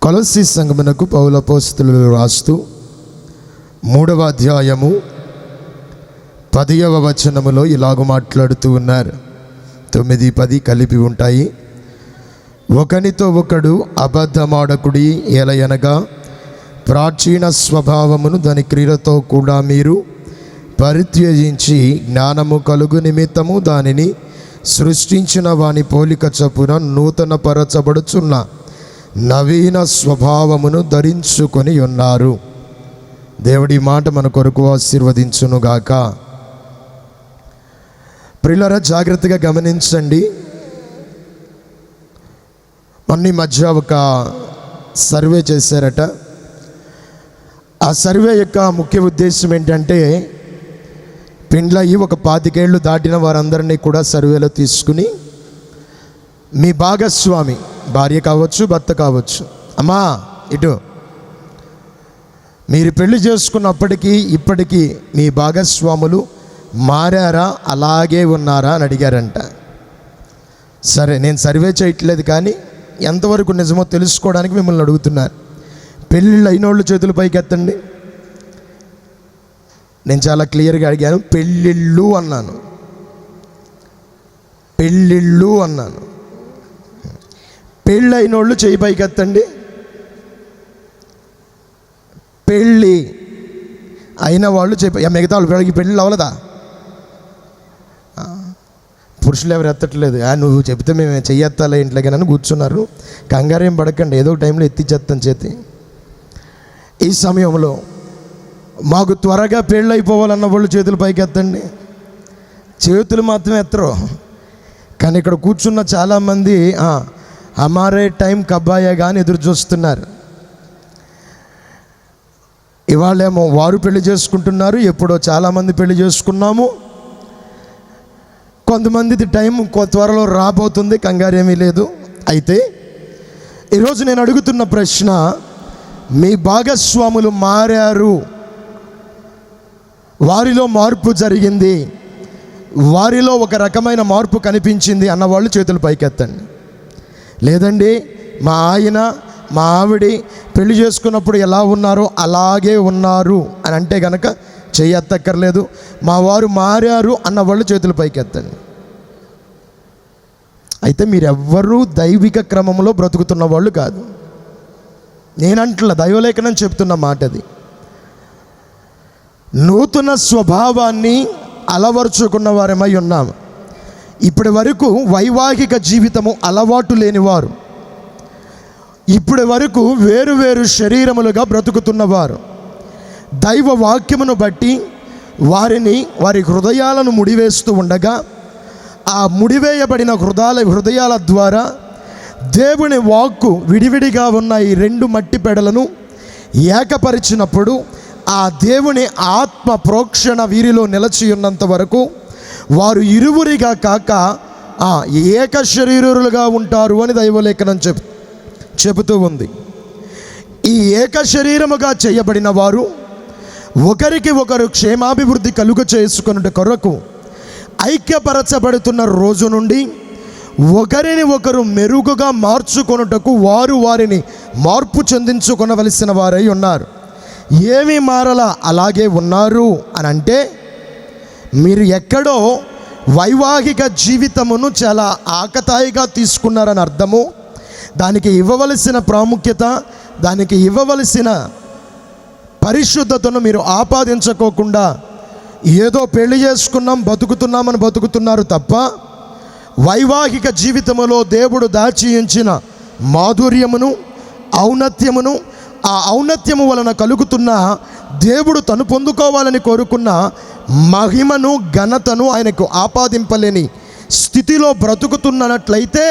కొలస్సీ సంఘమునకు పౌలు అపోస్తలులు రాస్తూ 3వ అధ్యాయము 10వ వచనములో ఇలాగ మాట్లాడుతూ ఉన్నారు. 9, 10 కలిపి ఉంటాయి. ఒకనితో ఒకడు అబద్ధమాడకుడి, ఏలయనగా ప్రాచీన స్వభావమును దాని క్రియలతో కూడా మీరు పరిత్యజించి జ్ఞానము కలుగు నిమిత్తము దానిని సృష్టించిన వాని పోలిక చొప్పున నూతన పరచబడుచున్న నవీన స్వభావమును ధరించుకొని ఉన్నారు. దేవుడి మాట మన కొరకు ఆశీర్వదించునుగాక. ప్రియులారా, జాగ్రత్తగా గమనించండి. మొన్న మధ్య ఒక సర్వే చేశారట. ఆ సర్వే యొక్క ముఖ్య ఉద్దేశం ఏంటంటే, పెండ్లయ్యి ఒక 25 ఏళ్ళు దాటిన వారందరినీ కూడా సర్వేలో తీసుకుని మీ భాగస్వామి, భార్య కావచ్చు, భర్త కావచ్చు, అమ్మా ఇటు, మీరు పెళ్లి చేసుకున్నప్పటికీ ఇప్పటికీ మీ భాగస్వాములు మారారా, అలాగే ఉన్నారా అని అడిగారంట. సరే, నేను సర్వే చేయట్లేదు, కానీ ఎంతవరకు నిజమో తెలుసుకోవడానికి మిమ్మల్ని అడుగుతున్నారు. పెళ్ళిళ్ళు అయినోళ్ళు చేతులు పైకి ఎత్తండి. నేను చాలా క్లియర్గా అడిగాను. పెళ్ళిళ్ళు అన్నాను, పెళ్ళిళ్ళు అన్నాను. పెళ్ళి అయినోళ్ళు చేయి పైకి ఎత్తండి. పెళ్ళి అయిన వాళ్ళు చేయి, మిగతా వాళ్ళు పెళ్ళి అవ్వలేదా? పురుషులు ఎవరు ఎత్తట్లేదు. నువ్వు చెప్తే మేము చెయ్యెత్తాలే ఇంట్లోకి అని కూర్చున్నారు. కంగారేం పడకండి, ఏదో టైంలో ఎత్తిచ్చేస్తాను చేతి. ఈ సమయంలో మాకు త్వరగా పెళ్ళి అయిపోవాలన్న వాళ్ళు చేతులు పైకి ఎత్తండి. చేతులు మాత్రమే ఎత్తరు, కానీ ఇక్కడ కూర్చున్న చాలామంది హమారే టైం కబ్బాయే కానీ ఎదురు చూస్తున్నారు. ఇవాళేమో వారు పెళ్లి చేసుకుంటున్నారు, ఎప్పుడో చాలామంది పెళ్లి చేసుకున్నాము. కొంతమంది టైం త్వరలో రాబోతుంది, కంగారేమీ లేదు. అయితే ఈరోజు నేను అడుగుతున్న ప్రశ్న, మీ భాగస్వాములు మారారు, వారిలో మార్పు జరిగింది, వారిలో ఒక రకమైన మార్పు కనిపించింది అన్నవాళ్ళు చేతులు పైకెత్తండి. లేదండి, మా ఆయన మా ఆవిడ పెళ్లి చేసుకున్నప్పుడు ఎలా ఉన్నారో అలాగే ఉన్నారు అని అంటే కనుక చెయ్యెత్తక్కర్లేదు. మా వారు మారారు అన్నవాళ్ళు చేతులు పైకెత్తండి. అయితే మీరెవ్వరూ దైవిక క్రమంలో బ్రతుకుతున్న వాళ్ళు కాదు. నేనంటలా, దైవలేఖనం చెప్తున్న మాట అది. నూతన స్వభావాన్ని అలవరుచుకున్న వారమై ఉన్నాము. ఇప్పటి వరకు వైవాహిక జీవితము అలవాటు లేనివారు, ఇప్పటి వరకు వేరు శరీరములుగా బ్రతుకుతున్నవారు, దైవ వాక్యమును బట్టి వారి హృదయాలను ముడివేస్తూ ఉండగా, ఆ ముడివేయబడిన హృదయాల ద్వారా దేవుని వాక్కు విడివిడిగా ఉన్న ఈ 2 మట్టి పెడలను ఏకపరిచినప్పుడు ఆ దేవుని ఆత్మ ప్రోక్షణ వీరిలో నిలిచి ఉన్నంత వరకు వారు ఇరువురిగా కాక ఏక శరీరులుగా ఉంటారు అని దైవలేఖనం చెబుతూ ఉంది. ఈ ఏక శరీరముగా చేయబడిన వారు ఒకరికి ఒకరు క్షేమాభివృద్ధి కలుగ చేసుకొనుట కొరకు ఐక్యపరచబడుతున్న రోజు నుండి ఒకరిని ఒకరు మెరుగుగా మార్చుకొనుటకు వారిని మార్పు చెందించుకొనవలసిన వారై ఉన్నారు. ఏమీ మారలా, అలాగే ఉన్నారు అని అంటే మీరు ఎక్కడో వైవాహిక జీవితమును చాలా ఆకతాయిగా తీసుకున్నారని అర్థము. దానికి ఇవ్వవలసిన ప్రాముఖ్యత, దానికి ఇవ్వవలసిన పరిశుద్ధతను మీరు ఆపాదించుకోకుండా ఏదో పెళ్లి చేసుకున్నాం బతుకుతున్నామని బతుకుతున్నారు తప్ప, వైవాహిక జీవితములో దేవుడు దాచి ఉంచిన మాధుర్యమును, ఔన్నత్యమును, ఆ ఔన్నత్యము వలన కలుగుతున్న దేవుడు తను పొందుకోవాలని కోరుకున్న మహిమను, ఘనతను ఆయనకు ఆపాదింపలేని స్థితిలో బ్రతుకుతున్నట్లయితే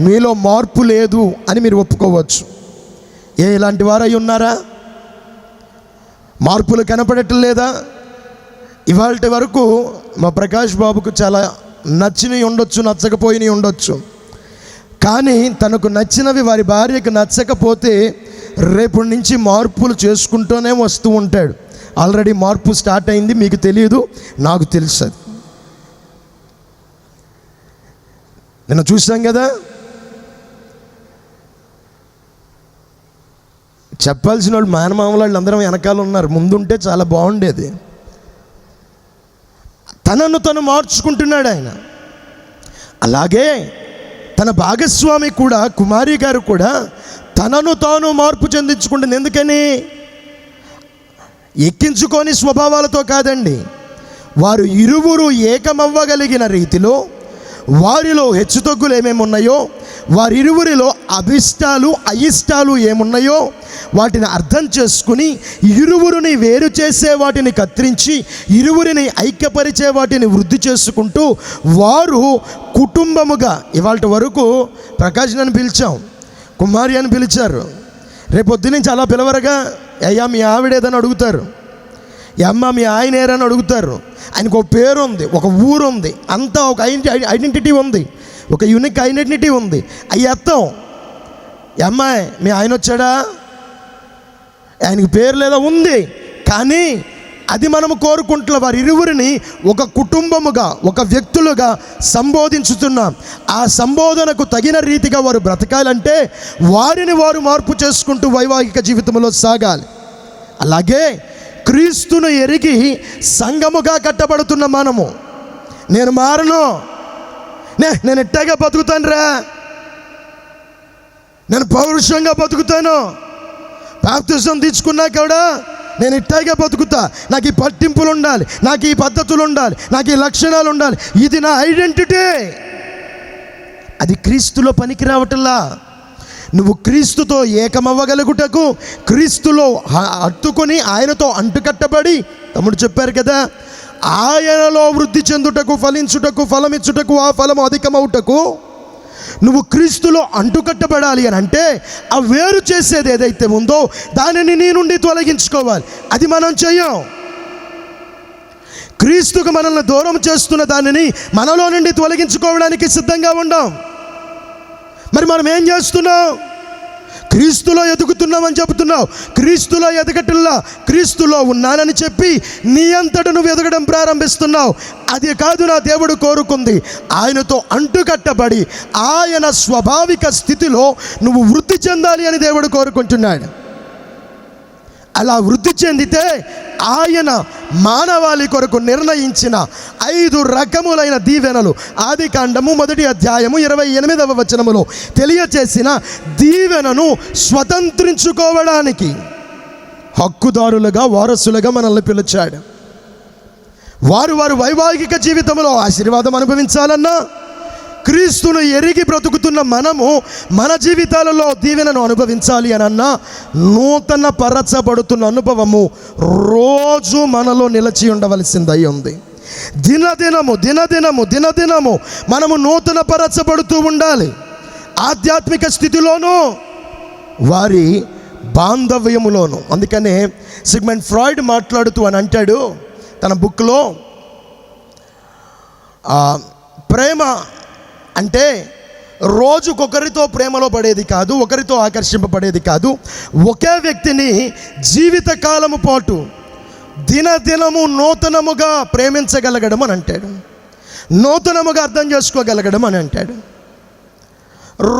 మీలో మార్పు లేదు అని మీరు ఒప్పుకోవచ్చు. ఇలాంటి వారై ఉన్నారా? మార్పులు కనపడటం లేదా? ఇవాళ వరకు మా ప్రకాష్ బాబుకు చాలా నచ్చినవి ఉండొచ్చు, నచ్చకపోయినవి ఉండొచ్చు, కానీ తనకు నచ్చినవి వారి భార్యకు నచ్చకపోతే రేపటి నుంచి మార్పులు చేసుకుంటూనే వస్తూ ఉంటాడు. ఆల్రెడీ మార్పు స్టార్ట్ అయింది, మీకు తెలియదు, నాకు తెలుసు. నిన్న చూసాం కదా, చెప్పాల్సిన వాళ్ళు మేనమామల వాళ్ళు అందరం వెనకాల ఉన్నారు, ముందుంటే చాలా బాగుండేది. తనను తను మార్చుకుంటున్నాడు ఆయన. అలాగే తన భాగస్వామి కూడా, కుమారి గారు కూడా తనను తాను మార్పు చెందించుకుంటుంది. ఎందుకని? ఎక్కించుకొని స్వభావాలతో కాదండి, వారు ఇరువురు ఏకమవ్వగలిగిన రీతిలో వారిలో హెచ్చుతగ్గులు ఏమేమి ఉన్నాయో, వారిరువురిలో అభిష్టాలు అయిష్టాలు ఏమున్నాయో వాటిని అర్థం చేసుకుని, ఇరువురిని వేరు చేసే వాటిని కత్తిరించి, ఇరువురిని ఐక్యపరిచే వాటిని వృద్ధి చేసుకుంటూ వారు కుటుంబముగా, ఇవాళ వరకు ప్రకాష్ అని పిలిచాం, కుమారి అని పిలిచారు, రేపొద్దు నుంచి అలా పిలవరగా, అయ్యా మీ ఆవిడేదని అడుగుతారు, అమ్మ మీ ఆయన ఏరని అడుగుతారు. ఆయనకు ఒక పేరు ఉంది, ఒక ఊరు ఉంది, అంతా ఒక ఐడెంటిటీ ఉంది, ఒక యూనిక్ ఐడెంటిటీ ఉంది. అవి ఎత్తాం. అమ్మాయి మీ ఆయన వచ్చాడా, ఆయనకి పేరు లేదా, ఉంది, కానీ అది మనము కోరుకుంటున్న వారి ఇరువురిని ఒక కుటుంబముగా, ఒక వ్యక్తులుగా సంబోధించుతున్నాం. ఆ సంబోధనకు తగిన రీతిగా వారు బ్రతకాలంటే వారిని వారు మార్పు చేసుకుంటూ వైవాహిక జీవితంలో సాగాలి. అలాగే క్రీస్తును ఎరిగి సంఘముగా కట్టబడుతున్న మనము, నేను మారను, నేను ఎట్టాగా బతుకుతాను రా, నేను పౌరుషంగా బతుకుతాను, బాప్తిజం తీసుకున్నాక కూడా నేను ఇట్టాగే బతుకుతా, నాకు ఈ పట్టింపులు ఉండాలి, నాకు ఈ పద్ధతులు ఉండాలి, నాకు ఈ లక్షణాలు ఉండాలి, ఇది నా ఐడెంటిటీ. అది క్రీస్తులో పనికి రావటంలా. నువ్వు క్రీస్తుతో ఏకమవ్వగలుగుటకు, క్రీస్తులో హత్తుకొని ఆయనతో అంటుకట్టబడి, తమ్ముడు చెప్పారు కదా, ఆయనలో వృద్ధి చెందుటకు, ఫలించుటకు, ఫలమిచ్చుటకు, ఆ ఫలము అధికమవుటకు నువ్వు క్రీస్తులో అంటుకట్టబడాలి అని అంటే ఆ వేరు చేసేది ఏదైతే ఉందో దానిని నీ నుండి తొలగించుకోవాలి. అది మనం చెయ్యం. క్రీస్తుకు మనల్ని దూరం చేస్తున్న దానిని మనలో నుండి తొలగించుకోవడానికి సిద్ధంగా ఉండం. మరి మనం ఏం చేస్తున్నాం? క్రీస్తులో ఎదుగుతున్నామని చెబుతున్నావు, క్రీస్తులో ఎదగటంలా, క్రీస్తులో ఉన్నానని చెప్పి నీ అంతట నువ్వు ఎదగడం ప్రారంభిస్తున్నావు. అది కాదు నా దేవుడు కోరుకుంది. ఆయనతో అంటుకట్టబడి ఆయన స్వాభావిక స్థితిలో నువ్వు వృద్ధి చెందాలి అని దేవుడు కోరుకుంటున్నాడు. అలా వృద్ధి చెందితే ఆయన మానవాళి కొరకు నిర్ణయించిన 5 రకములైన దీవెనలు, ఆదికాండము 1వ అధ్యాయము 28వ వచనములో తెలియచేసిన దీవెనను స్వతంత్రించుకోవడానికి హక్కుదారులుగా, వారసులుగా మనల్ని పిలిచాడు. వారు వైవాహిక జీవితంలో ఆశీర్వాదం అనుభవించాలన్నా, క్రీస్తును ఎరిగి బ్రతుకుతున్న మనము మన జీవితాలలో దీవెనను అనుభవించాలి అనన్నా, నూతన పరచబడుతున్న అనుభవము రోజు మనలో నిలిచి ఉండవలసిందై ఉంది. దినదినము మనము నూతన పరచబడుతూ ఉండాలి. ఆధ్యాత్మిక స్థితిలోనూ, వారి బాంధవ్యములోను. అందుకనే సిగ్మండ్ ఫ్రాయిడ్ మాట్లాడుతూ అని అంటాడు తన బుక్లో, ప్రేమ అంటే రోజుకొకరితో ప్రేమలో పడేది కాదు, ఒకరితో ఆకర్షింపబడేది కాదు, ఒకే వ్యక్తిని జీవితకాలము పాటు దినదినము నూతనముగా ప్రేమించగలగడం అని అంటాడు, నూతనముగా అర్థం చేసుకోగలగడం అని అంటాడు.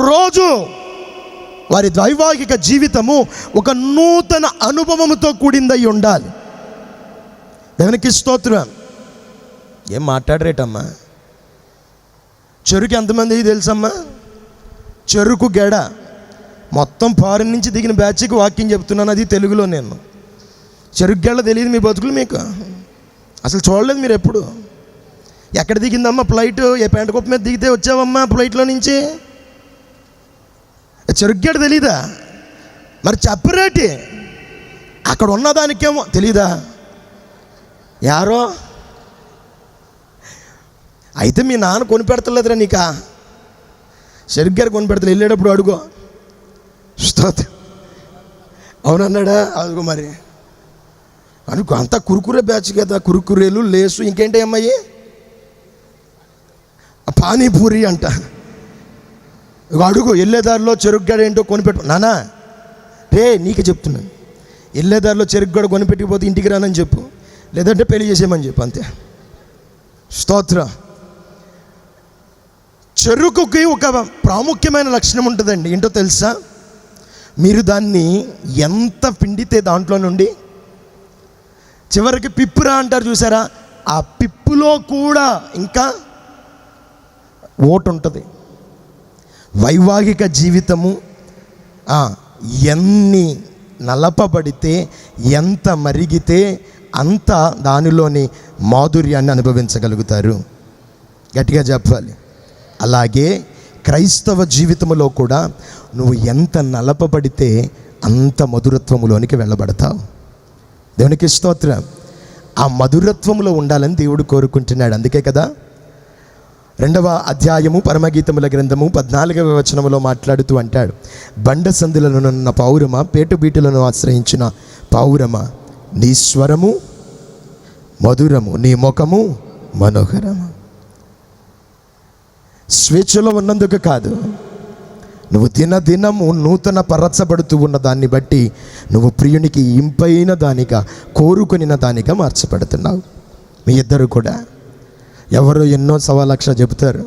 రోజు వారి వైవాహిక జీవితము ఒక నూతన అనుభవముతో కూడిందై ఉండాలి. దేవునికి స్తోత్రం. ఏం మాట్లాడరేటమ్మా? చెరుకు ఎంతమంది తెలుసమ్మా? చెరుకు గెడ మొత్తం ఫారిన్ నుంచి దిగిన బ్యాచ్కి వాక్యం చెప్తున్నాను, అది తెలుగులో. నేను చెరుకు గెడ తెలియదు మీ బతుకులు, మీకు అసలు చూడలేదు మీరు ఎప్పుడు? ఎక్కడ దిగిందమ్మా ఫ్లైట్? ఏ పెంట కుప్ప మీద దిగితే వచ్చావమ్మా ఫ్లైట్లో నుంచి? చెరుకు గెడ తెలీదా? మరి చెప్పరేటి? అక్కడ ఉన్నదానికేమో తెలీదా? యారో అయితే మీ నాన్న కొని పెడతలేదురా నీకా? సరిగ్గా కొని పెడతలే, వెళ్ళేటప్పుడు అడుగు. స్తోత్రం. అవునన్నాడా? అడుగు. మరి అనుకో, అంతా కురుకురే బ్యాచ్ కదా, కురుకురేలు, లేసు, ఇంకేంటి అమ్మాయి, పానీపూరి అంట. అడుగు, వెళ్ళేదారిలో చెరుకుగడ ఏంటో కొనిపెట్టు. నానా రే నీకే చెప్తున్నాను, వెళ్ళేదారిలో చెరుకుగడ కొనిపెట్టిపోతే ఇంటికి రానని చెప్పు, లేదంటే పెళ్లి చేసేయమని చెప్పు, అంతే. స్తోత్రం. చెరుకుకి ఒక ప్రాముఖ్యమైన లక్షణం ఉంటుందండి. ఏంటో తెలుసా? మీరు దాన్ని ఎంత పిండితే దాంట్లో నుండి చివరికి పిప్పురా అంటారు చూసారా, ఆ పిప్పులో కూడా ఇంకా ఓటు ఉంటుంది. వైవాహిక జీవితము ఎన్ని నలపబడితే, ఎంత మరిగితే అంత దానిలోని మాధుర్యాన్ని అనుభవించగలుగుతారు. గట్టిగా చెప్పాలి. అలాగే క్రైస్తవ జీవితంలో కూడా నువ్వు ఎంత నలపబడితే అంత మధురత్వములోనికి వెళ్ళబడతావు. దేవునికి స్తోత్రం. ఆ మధురత్వంలో ఉండాలని దేవుడు కోరుకుంటున్నాడు. అందుకే కదా 2వ అధ్యాయము పరమగీతముల గ్రంథము 14వ వచనములో మాట్లాడుతూ అంటాడు, బండ సందులనున్న పౌరమా, పేటుబీటులను ఆశ్రయించిన పౌరమా, నీ స్వరము మధురము, నీ ముఖము మనోహరము. స్వేచ్ఛలో ఉన్నందుకు కాదు, నువ్వు దినదినము నూతన పరచబడుతూ ఉన్న దాన్ని బట్టి నువ్వు ప్రియునికి ఇంపైన దానిగా, కోరుకునిన దానిగా మార్చబడుతున్నావు. మీ ఇద్దరు కూడా ఎవరో ఎన్నో సవాలక్ష చెబుతారు,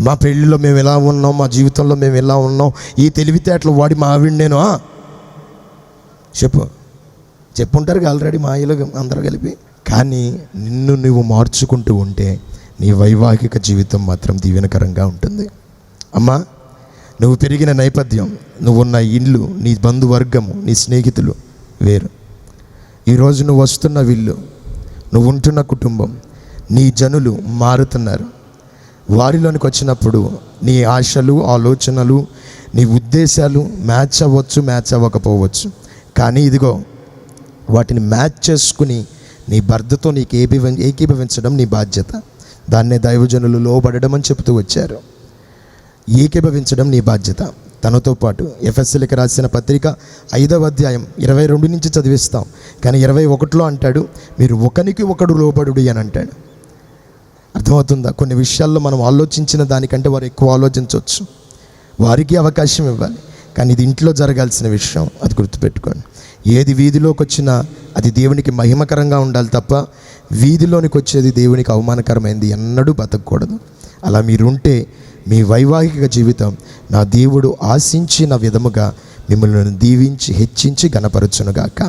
మా పెళ్ళిలో మేము ఎలా ఉన్నాం, మా జీవితంలో మేము ఎలా ఉన్నాం, ఈ తెలివితేటలు వాడి మా ఆవిడ నేను చెప్పుంటారు ఆల్రెడీ మా ఇల్లు అందరూ కలిపి. కానీ నిన్ను నువ్వు మార్చుకుంటూ ఉంటే నీ వైవాహిక జీవితం మాత్రం దీవెనకరంగా ఉంటుంది. అమ్మా, నువ్వు పెరిగిన నేపథ్యం, నువ్వున్న ఇల్లు, నీ బంధువర్గము, నీ స్నేహితులు వేరు. ఈరోజు నువ్వు వస్తున్న ఇల్లు, నువ్వు ఉంటున్న కుటుంబం, నీ జనులు మారుతున్నారు. వారిలోనికి వచ్చినప్పుడు నీ ఆశలు, ఆలోచనలు, నీ ఉద్దేశాలు మ్యాచ్ అవ్వచ్చు, మ్యాచ్ అవ్వకపోవచ్చు. కానీ ఇదిగో, వాటిని మ్యాచ్ చేసుకుని నీ భర్తతో నీకు ఏకీభవించడం నీ బాధ్యత. దాన్నే దైవజనులు లోబడడం అని చెబుతూ వచ్చారు. ఏకీభవించడం నీ బాధ్యత. తనతో పాటు ఎఫెసీయులకు రాసిన పత్రిక 5వ అధ్యాయం 22 నుంచి చదివిస్తాం. కానీ 21లో అంటాడు, మీరు ఒకనికి ఒకడు లోబడుడి అని అంటాడు. అర్థమవుతుందా? కొన్ని విషయాల్లో మనం ఆలోచించిన దానికంటే వారు ఎక్కువ ఆలోచించవచ్చు. వారికి అవకాశం ఇవ్వాలి. కానీ ఇది ఇంట్లో జరగాల్సిన విషయం, అది గుర్తుపెట్టుకోండి. ఏది వీధిలోకి వచ్చినా అది దేవునికి మహిమకరంగా ఉండాలి తప్ప వీధిలోనికి వచ్చేది దేవునికి అవమానకరమైంది ఎన్నడూ బతకూడదు. అలా మీరుంటే మీ వైవాహిక జీవితం నా దేవుడు ఆశించిన విధముగా మిమ్మల్ని దీవించి హెచ్చించి ఘనపరచునుగాక.